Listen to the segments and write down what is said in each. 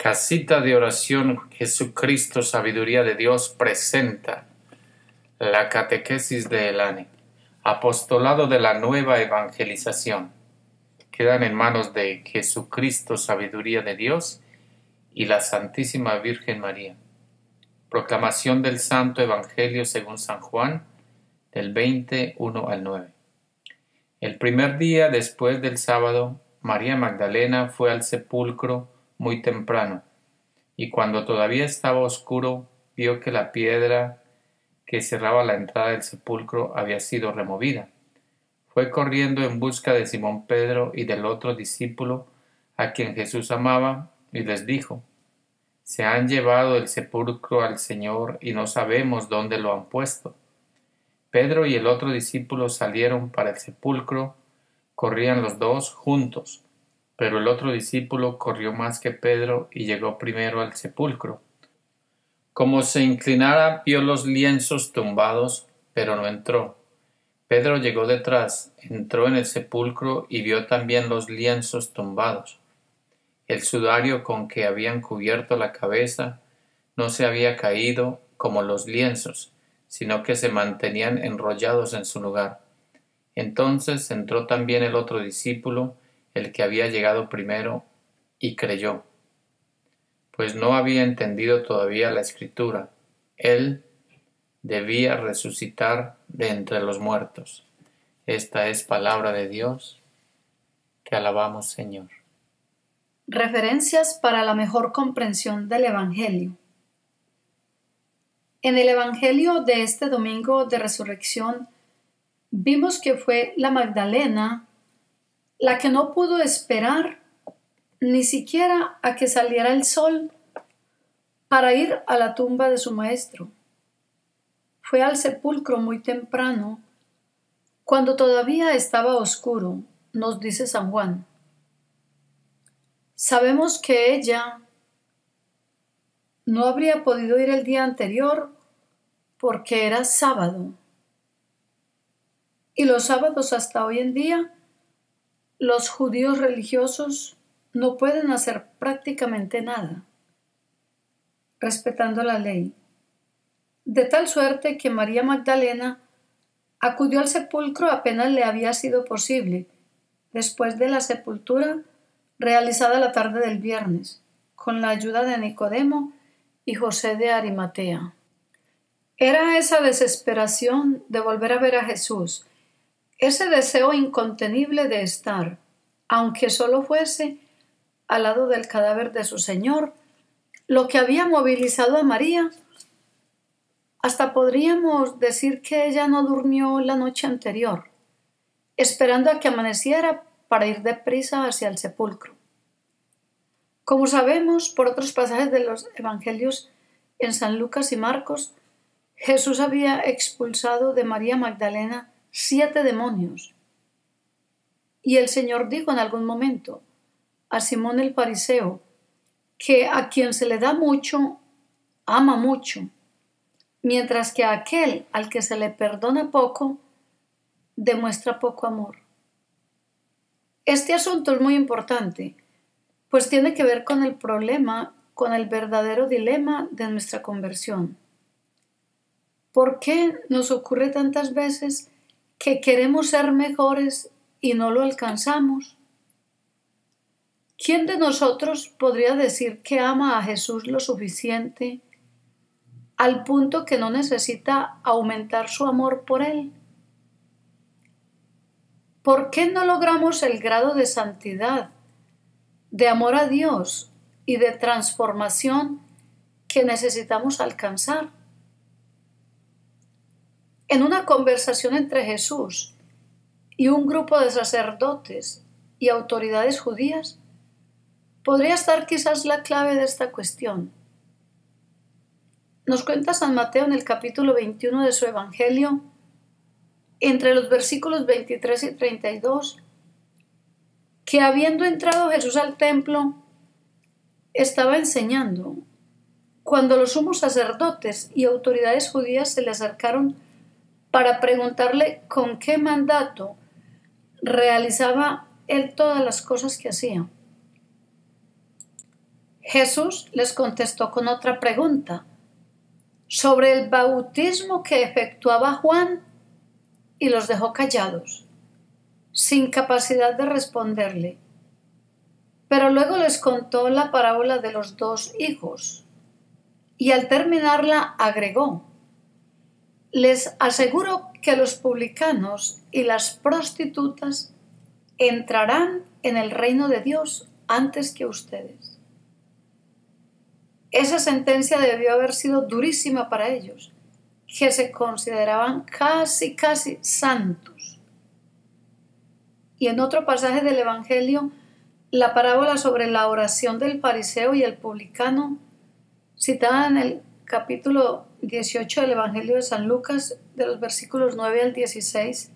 Casita de Oración Jesucristo Sabiduría de Dios presenta la catequesis de Elane, apostolado de la nueva evangelización. Quedan en manos de Jesucristo Sabiduría de Dios y la Santísima Virgen María. Proclamación del Santo Evangelio según San Juan, del 21 al 9. El primer día después del sábado, María Magdalena fue al sepulcro muy temprano, y cuando todavía estaba oscuro, vio que la piedra que cerraba la entrada del sepulcro había sido removida. Fue corriendo en busca de Simón Pedro y del otro discípulo a quien Jesús amaba, y les dijo: «Se han llevado del sepulcro al Señor y no sabemos dónde lo han puesto». Pedro y el otro discípulo salieron para el sepulcro. Corrían los dos juntos, pero el otro discípulo corrió más que Pedro y llegó primero al sepulcro. Como se inclinara, vio los lienzos tumbados, pero no entró. Pedro llegó detrás, entró en el sepulcro y vio también los lienzos tumbados. El sudario con que habían cubierto la cabeza no se había caído como los lienzos, sino que se mantenían enrollados en su lugar. Entonces entró también el otro discípulo, el que había llegado primero, y creyó, pues no había entendido todavía la Escritura. Él debía resucitar de entre los muertos. Esta es palabra de Dios. Te alabamos, Señor. Referencias para la mejor comprensión del Evangelio. En el Evangelio de este domingo de resurrección, vimos que fue la Magdalena la que no pudo esperar ni siquiera a que saliera el sol para ir a la tumba de su maestro. Fue al sepulcro muy temprano, cuando todavía estaba oscuro, nos dice San Juan. Sabemos que ella no habría podido ir el día anterior porque era sábado. Y los sábados hasta hoy en día, los judíos religiosos no pueden hacer prácticamente nada, respetando la ley. De tal suerte que María Magdalena acudió al sepulcro apenas le había sido posible, después de la sepultura realizada la tarde del viernes, con la ayuda de Nicodemo y José de Arimatea. Era esa desesperación de volver a ver a Jesús, ese deseo incontenible de estar, aunque solo fuese al lado del cadáver de su Señor, lo que había movilizado a María. Hasta podríamos decir que ella no durmió la noche anterior, esperando a que amaneciera para ir deprisa hacia el sepulcro. Como sabemos por otros pasajes de los evangelios en San Lucas y Marcos, Jesús había expulsado de María Magdalena 7 demonios. Y el Señor dijo en algún momento a Simón el fariseo que a quien se le da mucho, ama mucho, mientras que a aquel al que se le perdona poco, demuestra poco amor. Este asunto es muy importante, pues tiene que ver con el problema, con el verdadero dilema de nuestra conversión. ¿Por qué nos ocurre tantas veces que queremos ser mejores y no lo alcanzamos? ¿Quién de nosotros podría decir que ama a Jesús lo suficiente al punto que no necesita aumentar su amor por Él? ¿Por qué no logramos el grado de santidad, de amor a Dios y de transformación que necesitamos alcanzar? En una conversación entre Jesús y un grupo de sacerdotes y autoridades judías, podría estar quizás la clave de esta cuestión. Nos cuenta San Mateo en el capítulo 21 de su Evangelio, entre los versículos 23 y 32, que habiendo entrado Jesús al templo, estaba enseñando, cuando los sumos sacerdotes y autoridades judías se le acercaron para preguntarle con qué mandato realizaba él todas las cosas que hacía. Jesús les contestó con otra pregunta sobre el bautismo que efectuaba Juan y los dejó callados, sin capacidad de responderle. Pero luego les contó la parábola de los 2 hijos y al terminarla agregó: les aseguro que los publicanos y las prostitutas entrarán en el reino de Dios antes que ustedes. Esa sentencia debió haber sido durísima para ellos, que se consideraban casi santos. Y en otro pasaje del Evangelio, la parábola sobre la oración del fariseo y el publicano, citada en el capítulo 18 del Evangelio de San Lucas, de los versículos 9 al 16,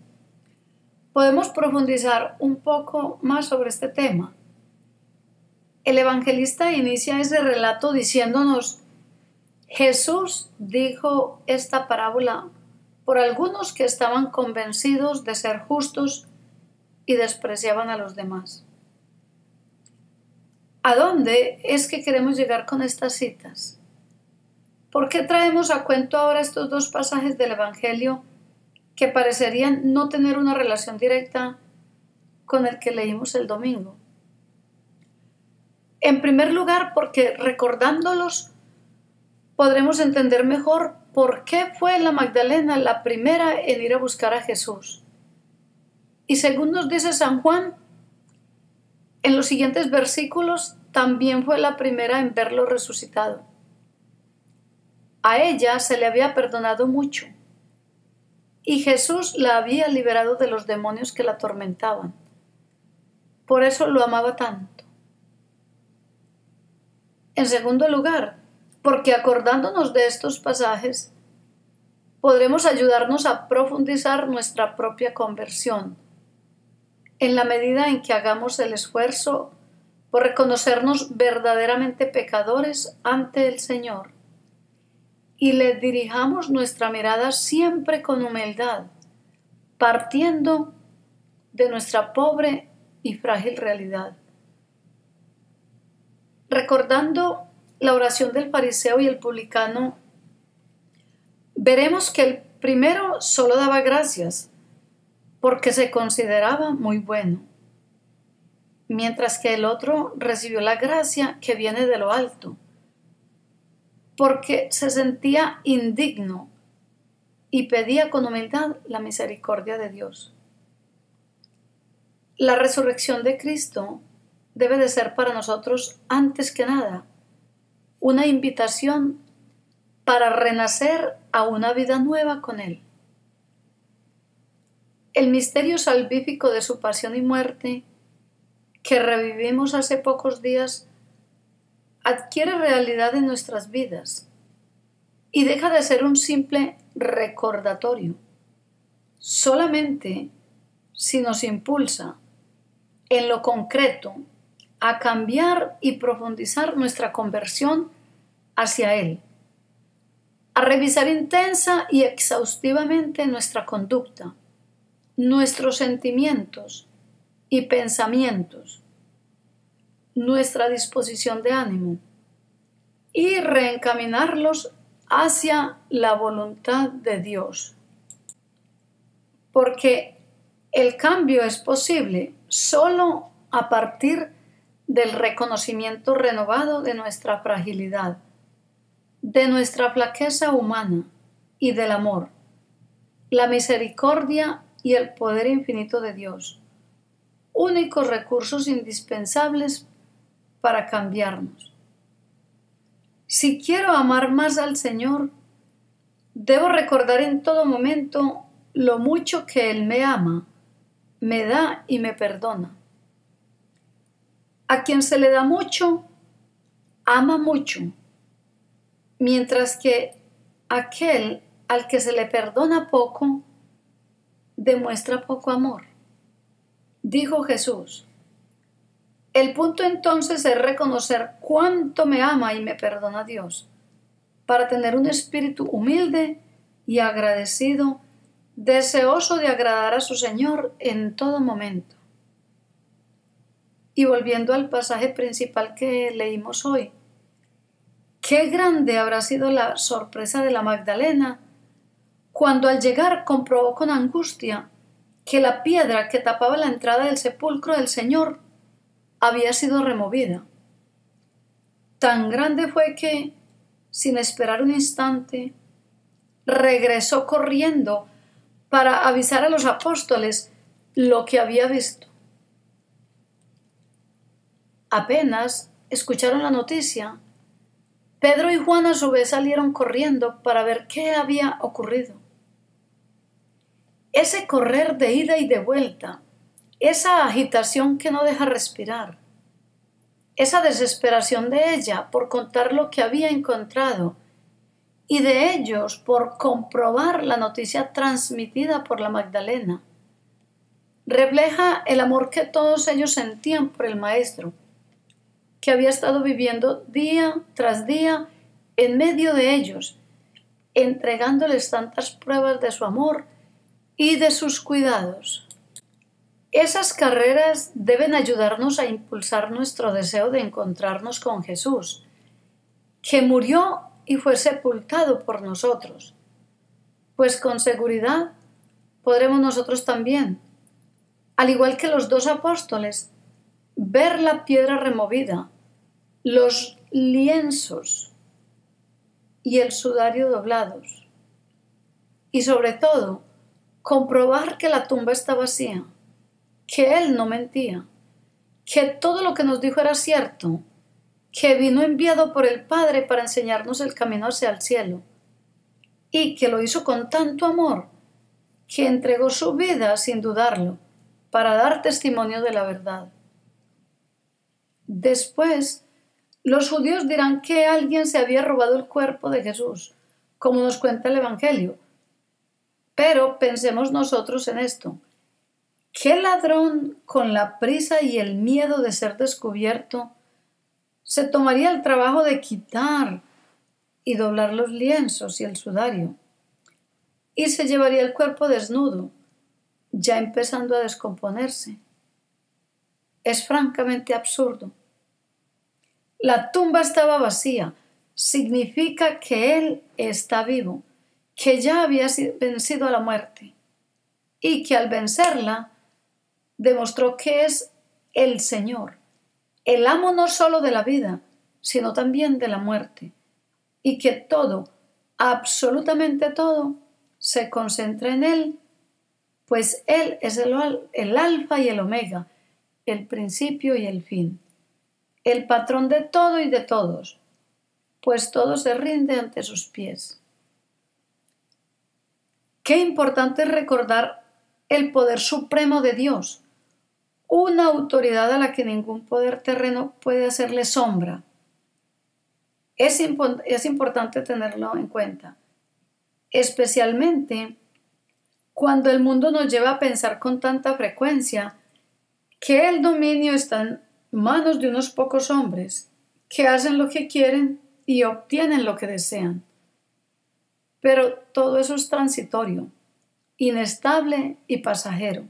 podemos profundizar un poco más sobre este tema. El evangelista inicia ese relato diciéndonos: Jesús dijo esta parábola por algunos que estaban convencidos de ser justos y despreciaban a los demás. ¿A dónde es que queremos llegar con estas citas? ¿Por qué traemos a cuento ahora estos 2 pasajes del Evangelio que parecerían no tener una relación directa con el que leímos el domingo? En primer lugar, porque recordándolos podremos entender mejor por qué fue la Magdalena la primera en ir a buscar a Jesús. Y según nos dice San Juan, en los siguientes versículos también fue la primera en verlo resucitado. A ella se le había perdonado mucho y Jesús la había liberado de los demonios que la atormentaban. Por eso lo amaba tanto. En segundo lugar, porque acordándonos de estos pasajes, podremos ayudarnos a profundizar nuestra propia conversión, en la medida en que hagamos el esfuerzo por reconocernos verdaderamente pecadores ante el Señor y le dirijamos nuestra mirada siempre con humildad, partiendo de nuestra pobre y frágil realidad. Recordando la oración del fariseo y el publicano, veremos que el primero solo daba gracias porque se consideraba muy bueno, mientras que el otro recibió la gracia que viene de lo alto, porque se sentía indigno y pedía con humildad la misericordia de Dios. La resurrección de Cristo debe de ser para nosotros, antes que nada, una invitación para renacer a una vida nueva con Él. El misterio salvífico de su pasión y muerte, que revivimos hace pocos días, adquiere realidad en nuestras vidas y deja de ser un simple recordatorio, solamente si nos impulsa en lo concreto a cambiar y profundizar nuestra conversión hacia Él, a revisar intensa y exhaustivamente nuestra conducta, nuestros sentimientos y pensamientos, nuestra disposición de ánimo y reencaminarlos hacia la voluntad de Dios. Porque el cambio es posible solo a partir del reconocimiento renovado de nuestra fragilidad, de nuestra flaqueza humana y del amor, la misericordia y el poder infinito de Dios, únicos recursos indispensables para cambiarnos. Si quiero amar más al Señor, debo recordar en todo momento lo mucho que Él me ama, me da y me perdona. A quien se le da mucho, ama mucho, mientras que aquel al que se le perdona poco, demuestra poco amor. Dijo Jesús. El punto entonces es reconocer cuánto me ama y me perdona Dios, para tener un espíritu humilde y agradecido, deseoso de agradar a su Señor en todo momento. Y volviendo al pasaje principal que leímos hoy, Qué grande habrá sido la sorpresa de la Magdalena cuando al llegar comprobó con angustia que la piedra que tapaba la entrada del sepulcro del Señor había sido removida. Tan grande fue que, sin esperar un instante, regresó corriendo para avisar a los apóstoles lo que había visto. Apenas escucharon la noticia, Pedro y Juan a su vez salieron corriendo para ver qué había ocurrido. Ese correr de ida y de vuelta, esa agitación que no deja respirar, esa desesperación de ella por contar lo que había encontrado y de ellos por comprobar la noticia transmitida por la Magdalena, refleja el amor que todos ellos sentían por el Maestro, que había estado viviendo día tras día en medio de ellos, entregándoles tantas pruebas de su amor y de sus cuidados. Esas carreras deben ayudarnos a impulsar nuestro deseo de encontrarnos con Jesús, que murió y fue sepultado por nosotros, pues con seguridad podremos nosotros también, al igual que los dos apóstoles, ver la piedra removida, los lienzos y el sudario doblados, y sobre todo, comprobar que la tumba está vacía, que Él no mentía, que todo lo que nos dijo era cierto, que vino enviado por el Padre para enseñarnos el camino hacia el cielo, y que lo hizo con tanto amor, que entregó su vida sin dudarlo, para dar testimonio de la verdad. Después, los judíos dirán que alguien se había robado el cuerpo de Jesús, como nos cuenta el Evangelio. Pero pensemos nosotros en esto. ¿Qué ladrón, con la prisa y el miedo de ser descubierto, se tomaría el trabajo de quitar y doblar los lienzos y el sudario, y se llevaría el cuerpo desnudo, ya empezando a descomponerse? Es francamente absurdo. La tumba estaba vacía, significa que Él está vivo, que ya había vencido a la muerte, y que al vencerla demostró que es el Señor, el amo no solo de la vida, sino también de la muerte, y que todo, absolutamente todo, se concentra en Él, pues Él es el alfa y el omega, el principio y el fin, el patrón de todo y de todos, pues todo se rinde ante sus pies. Qué importante es recordar el poder supremo de Dios, una autoridad a la que ningún poder terreno puede hacerle sombra. Es importante tenerlo en cuenta, especialmente cuando el mundo nos lleva a pensar con tanta frecuencia que el dominio está en manos de unos pocos hombres que hacen lo que quieren y obtienen lo que desean. Pero todo eso es transitorio, inestable y pasajero.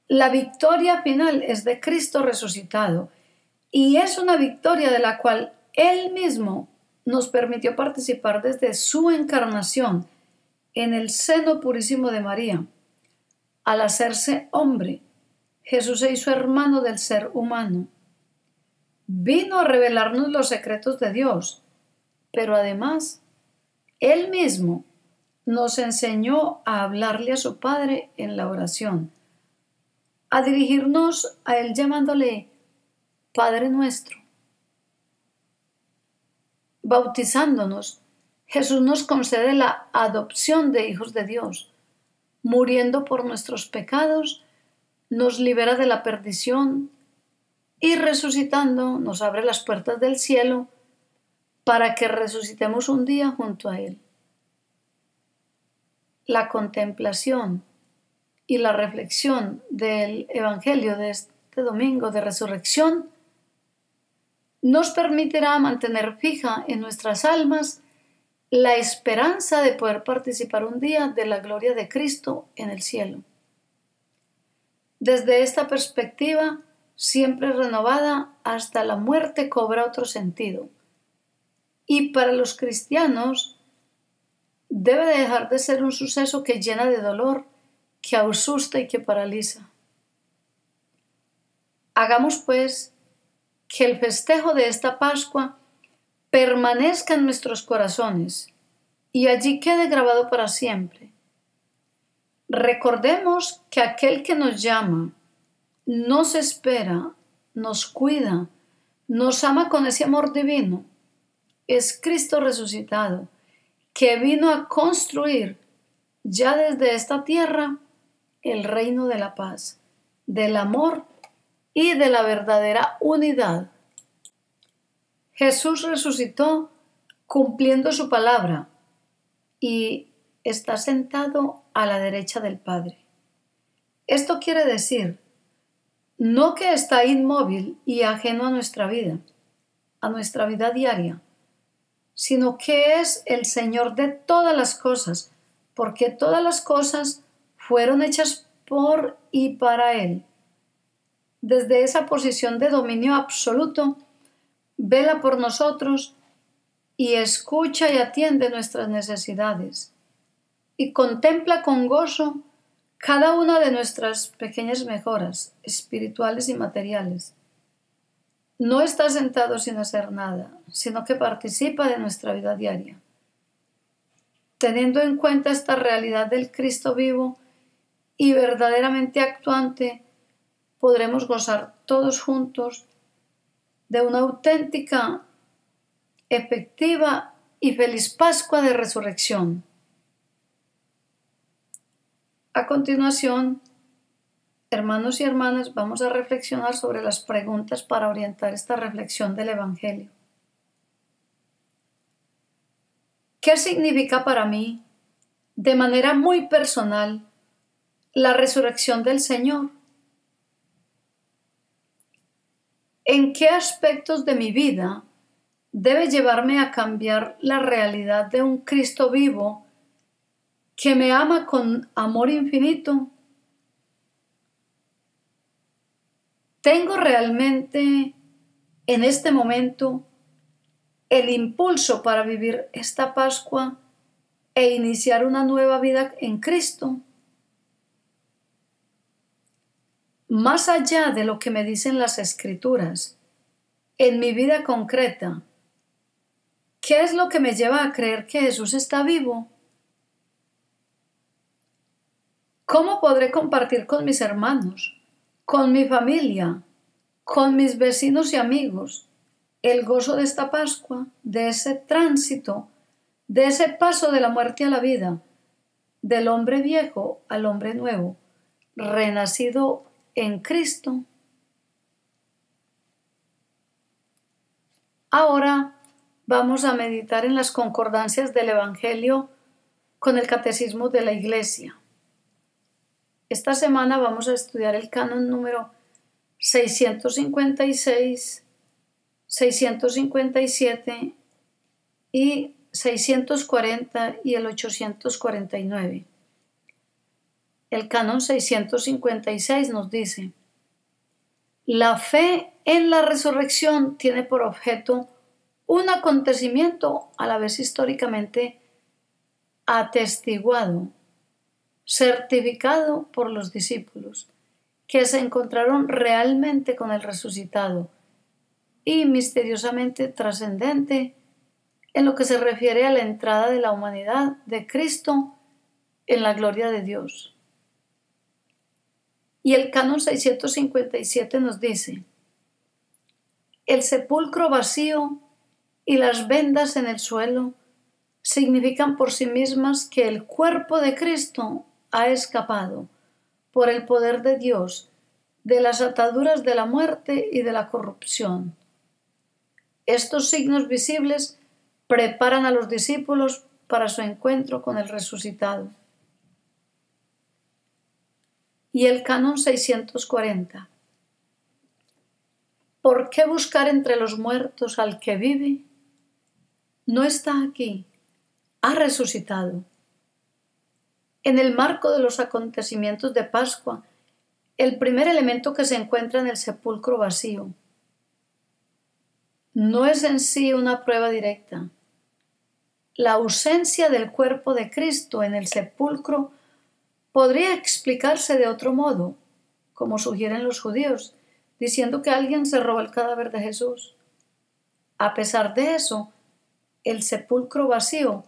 La victoria final es de Cristo resucitado, y es una victoria de la cual Él mismo nos permitió participar desde su encarnación en el seno purísimo de María. Al hacerse hombre, Jesús se hizo hermano del ser humano. Vino a revelarnos los secretos de Dios, pero además, Él mismo nos enseñó a hablarle a su Padre en la oración, a dirigirnos a Él llamándole Padre nuestro. Bautizándonos, Jesús nos concede la adopción de hijos de Dios. Muriendo por nuestros pecados, nos libera de la perdición y resucitando nos abre las puertas del cielo para que resucitemos un día junto a Él. La contemplación y la reflexión del Evangelio de este domingo de resurrección nos permitirá mantener fija en nuestras almas la esperanza de poder participar un día de la gloria de Cristo en el cielo. Desde esta perspectiva, siempre renovada, hasta la muerte cobra otro sentido, y para los cristianos debe dejar de ser un suceso que llena de dolor, que asusta y que paraliza. Hagamos pues que el festejo de esta Pascua permanezca en nuestros corazones y allí quede grabado para siempre. Recordemos que aquel que nos llama, nos espera, nos cuida, nos ama con ese amor divino, es Cristo resucitado, que vino a construir ya desde esta tierra el reino de la paz, del amor y de la verdadera unidad. Jesús resucitó cumpliendo su palabra y está sentado a la derecha del Padre. Esto quiere decir, no que está inmóvil y ajeno a nuestra vida diaria, sino que es el Señor de todas las cosas, porque todas las cosas fueron hechas por y para Él. Desde esa posición de dominio absoluto, vela por nosotros y escucha y atiende nuestras necesidades, y contempla con gozo cada una de nuestras pequeñas mejoras espirituales y materiales. No está sentado sin hacer nada, sino que participa de nuestra vida diaria. Teniendo en cuenta esta realidad del Cristo vivo y verdaderamente actuante, podremos gozar todos juntos de una auténtica, efectiva y feliz Pascua de Resurrección. A continuación, hermanos y hermanas, vamos a reflexionar sobre las preguntas para orientar esta reflexión del Evangelio. ¿Qué significa para mí, de manera muy personal, la resurrección del Señor? ¿En qué aspectos de mi vida debe llevarme a cambiar la realidad de un Cristo vivo que me ama con amor infinito? ¿Tengo realmente en este momento el impulso para vivir esta Pascua e iniciar una nueva vida en Cristo? Más allá de lo que me dicen las Escrituras, en mi vida concreta, ¿qué es lo que me lleva a creer que Jesús está vivo? ¿Cómo podré compartir con mis hermanos, con mi familia, con mis vecinos y amigos, el gozo de esta Pascua, de ese tránsito, de ese paso de la muerte a la vida, del hombre viejo al hombre nuevo, renacido en Cristo? Ahora vamos a meditar en las concordancias del Evangelio con el Catecismo de la Iglesia. Esta semana vamos a estudiar el canon número 656, 657 y 640 y el 849. El canon 656 nos dice: la fe en la resurrección tiene por objeto un acontecimiento a la vez históricamente atestiguado, certificado por los discípulos, que se encontraron realmente con el resucitado, y misteriosamente trascendente en lo que se refiere a la entrada de la humanidad de Cristo en la gloria de Dios. Y el canon 657 nos dice: el sepulcro vacío y las vendas en el suelo significan por sí mismas que el cuerpo de Cristo ha escapado, por el poder de Dios, de las ataduras de la muerte y de la corrupción. Estos signos visibles preparan a los discípulos para su encuentro con el resucitado. Y el canon 640. ¿Por qué buscar entre los muertos al que vive? No está aquí, ha resucitado. En el marco de los acontecimientos de Pascua, el primer elemento que se encuentra en el sepulcro vacío. no es en sí una prueba directa. La ausencia del cuerpo de Cristo en el sepulcro podría explicarse de otro modo, como sugieren los judíos, diciendo que alguien se robó el cadáver de Jesús. A pesar de eso, el sepulcro vacío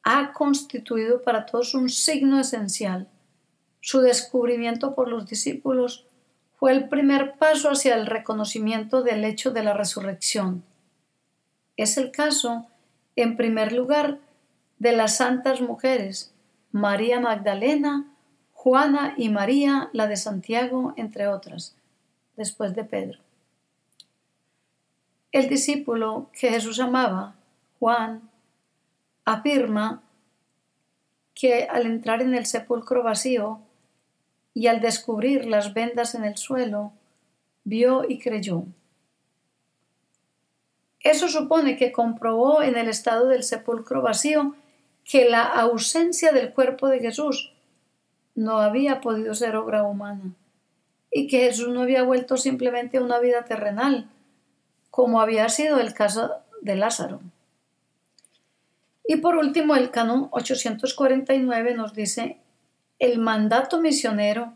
ha constituido para todos un signo esencial. Su descubrimiento por los discípulos fue el primer paso hacia el reconocimiento del hecho de la resurrección. Es el caso, en primer lugar, de las santas mujeres, María Magdalena, Juana y María, la de Santiago, entre otras, después de Pedro. El discípulo que Jesús amaba, Juan, afirma que al entrar en el sepulcro vacío y al descubrir las vendas en el suelo, vio y creyó. Eso supone que comprobó en el estado del sepulcro vacío que la ausencia del cuerpo de Jesús no había podido ser obra humana y que Jesús no había vuelto simplemente a una vida terrenal, como había sido el caso de Lázaro. Y por último, el canon 849 nos dice: el mandato misionero,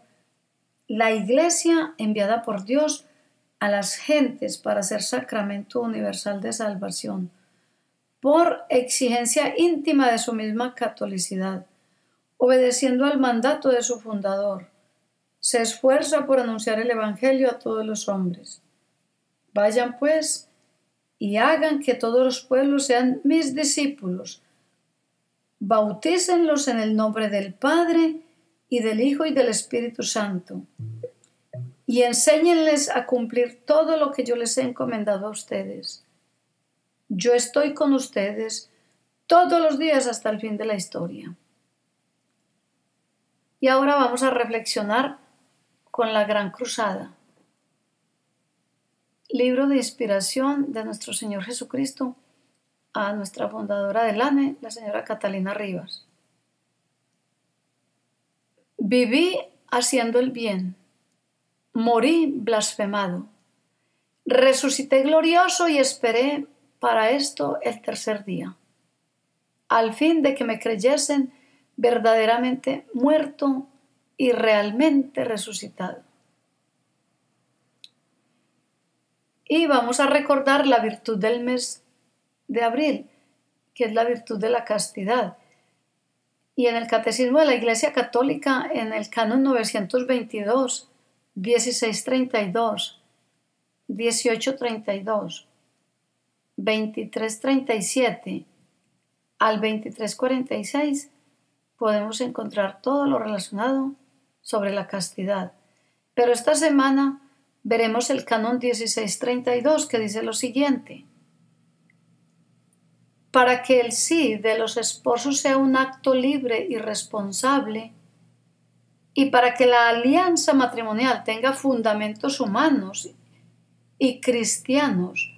la Iglesia enviada por Dios a las gentes para ser sacramento universal de salvación, por exigencia íntima de su misma catolicidad, obedeciendo al mandato de su fundador, se esfuerza por anunciar el Evangelio a todos los hombres. Vayan pues y hagan que todos los pueblos sean mis discípulos. Bautícenlos en el nombre del Padre y del Hijo y del Espíritu Santo. Y enséñenles a cumplir todo lo que yo les he encomendado a ustedes. Yo estoy con ustedes todos los días hasta el fin de la historia. Y ahora vamos a reflexionar con la Gran Cruzada. Libro de inspiración de nuestro Señor Jesucristo a nuestra fundadora del ANE, la señora Catalina Rivas. Viví haciendo el bien, morí blasfemado, resucité glorioso y esperé para esto el tercer día, al fin de que me creyesen verdaderamente muerto y realmente resucitado. Y vamos a recordar la virtud del mes de abril, que es la virtud de la castidad. Y en el Catecismo de la Iglesia Católica, en el canon 922, 1632, 1832, 2337 al 2346, podemos encontrar todo lo relacionado sobre la castidad. Pero esta semana veremos el canon 1632, que dice lo siguiente: para que el sí de los esposos sea un acto libre y responsable, y para que la alianza matrimonial tenga fundamentos humanos y cristianos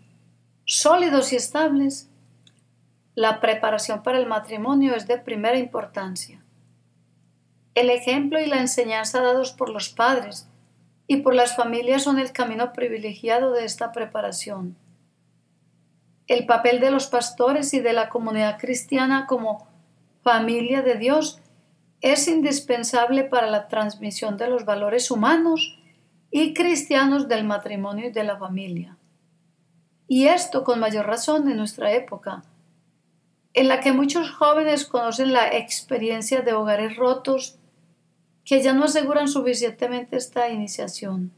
sólidos y estables, la preparación para el matrimonio es de primera importancia. El ejemplo y la enseñanza dados por los padres y por las familias son el camino privilegiado de esta preparación. El papel de los pastores y de la comunidad cristiana como familia de Dios es indispensable para la transmisión de los valores humanos y cristianos del matrimonio y de la familia. Y esto con mayor razón en nuestra época, en la que muchos jóvenes conocen la experiencia de hogares rotos que ya no aseguran suficientemente esta iniciación.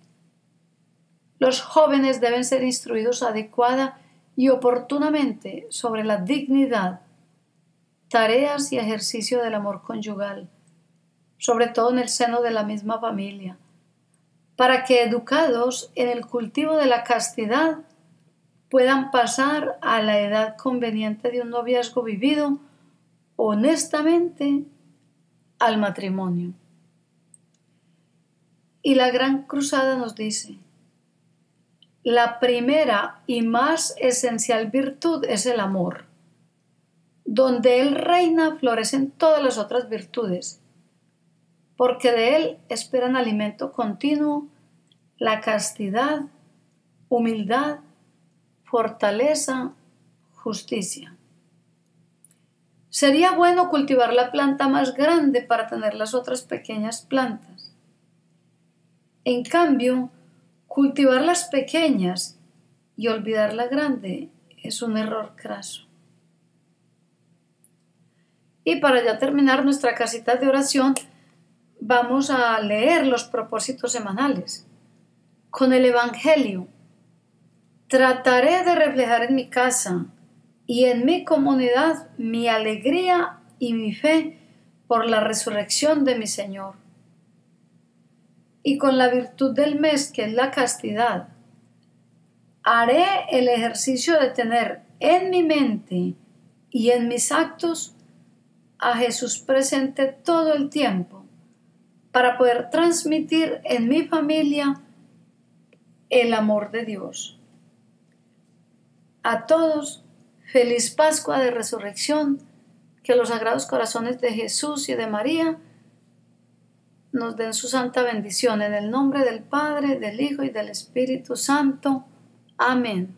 Los jóvenes deben ser instruidos adecuada y oportunamente sobre la dignidad, tareas y ejercicio del amor conyugal, sobre todo en el seno de la misma familia, para que educados en el cultivo de la castidad puedan pasar a la edad conveniente de un noviazgo vivido honestamente al matrimonio. Y la Gran Cruzada nos dice: la primera y más esencial virtud es el amor. Donde él reina, florecen todas las otras virtudes, porque de él esperan alimento continuo la castidad, humildad, fortaleza, justicia. Sería bueno cultivar la planta más grande para tener las otras pequeñas plantas. En cambio, cultivar las pequeñas y olvidar la grande es un error craso. Y para ya terminar nuestra casita de oración, vamos a leer los propósitos semanales. Con el Evangelio, trataré de reflejar en mi casa y en mi comunidad mi alegría y mi fe por la resurrección de mi Señor. Y con la virtud del mes, que es la castidad, haré el ejercicio de tener en mi mente y en mis actos a Jesús presente todo el tiempo, para poder transmitir en mi familia el amor de Dios. A todos, feliz Pascua de Resurrección, que los Sagrados Corazones de Jesús y de María nos den su santa bendición, en el nombre del Padre, del Hijo y del Espíritu Santo. Amén.